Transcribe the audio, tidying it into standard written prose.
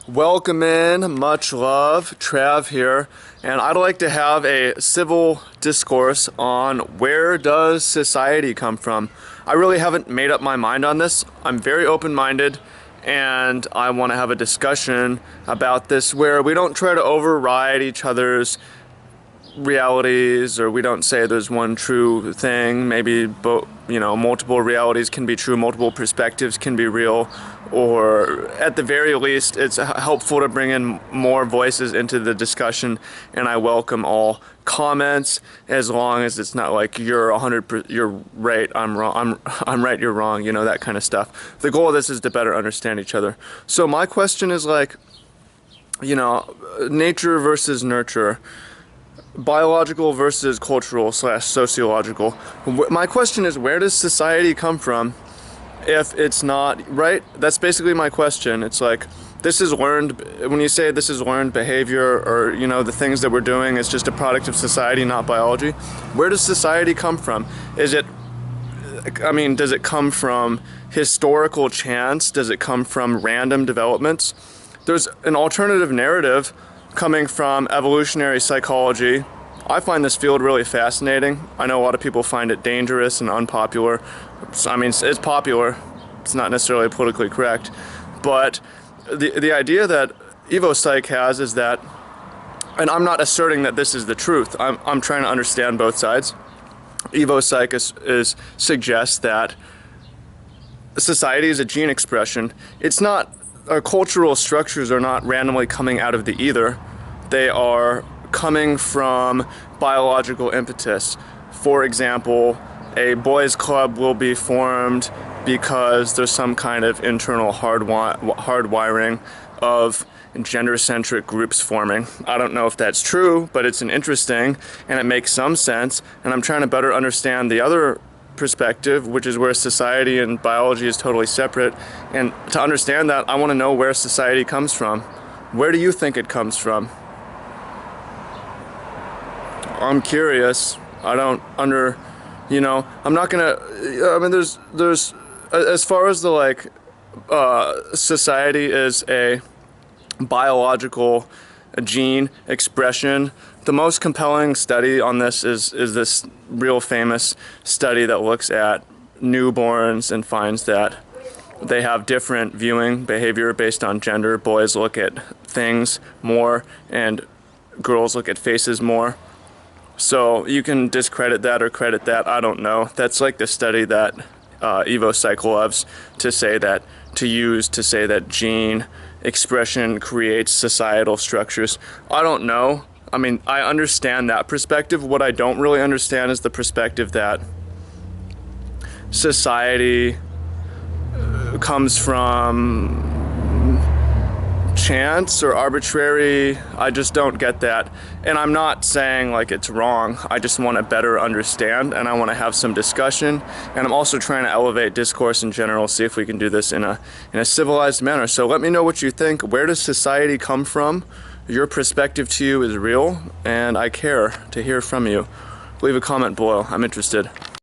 Welcome in, much love, Trav here, and I'd like to have a civil discourse on where does society come from. I really haven't made up my mind on this. I'm very open-minded and I want to have a discussion about this where we don't try to override each other's realities, or we don't say there's one true thing. Maybe multiple realities can be true, multiple perspectives can be real, or at the very least it's helpful to bring in more voices into the discussion, and I welcome all comments as long as it's not like you're right, I'm wrong, I'm right, you're wrong, that kind of stuff. The goal of this is to better understand each other. So my question is nature versus nurture, biological versus cultural / sociological. My question is, where does society come from if it's not right? That's basically my question. It's like, this is learned, when you say this is learned behavior, or the things that we're doing is just a product of society, not biology. Where does society come from? Does it come from historical chance? Does it come from random developments? There's an alternative narrative coming from evolutionary psychology. I find this field really fascinating. I know a lot of people find it dangerous and unpopular. It's popular. It's not necessarily politically correct. But the idea that EvoPsych has is that, and I'm not asserting that this is the truth, I'm trying to understand both sides. EvoPsych suggests that society is a gene expression. It's not, our cultural structures are not randomly coming out of the ether. They are coming from biological impetus. For example, a boys' club will be formed because there's some kind of internal hardwiring of gender-centric groups forming. I don't know if that's true, but it's interesting and it makes some sense, and I'm trying to better understand the other perspective, which is where society and biology is totally separate. And to understand that, I want to know where society comes from. Where do you think it comes from? I'm curious. I'm not gonna, there's as far as the society is a biological gene expression. The most compelling study on this is this real famous study that looks at newborns and finds that they have different viewing behavior based on gender. Boys look at things more and girls look at faces more. So you can discredit that or credit that, I don't know. That's like the study that EvoPsych loves to say that gene expression creates societal structures. I don't know. I understand that perspective. What I don't really understand is the perspective that society comes from chance or arbitrary. I just don't get that. And I'm not saying it's wrong. I just want to better understand, and I want to have some discussion. And I'm also trying to elevate discourse in general, see if we can do this in a civilized manner. So let me know what you think. Where does society come from? Your perspective to you is real, and I care to hear from you. Leave a comment below. I'm interested.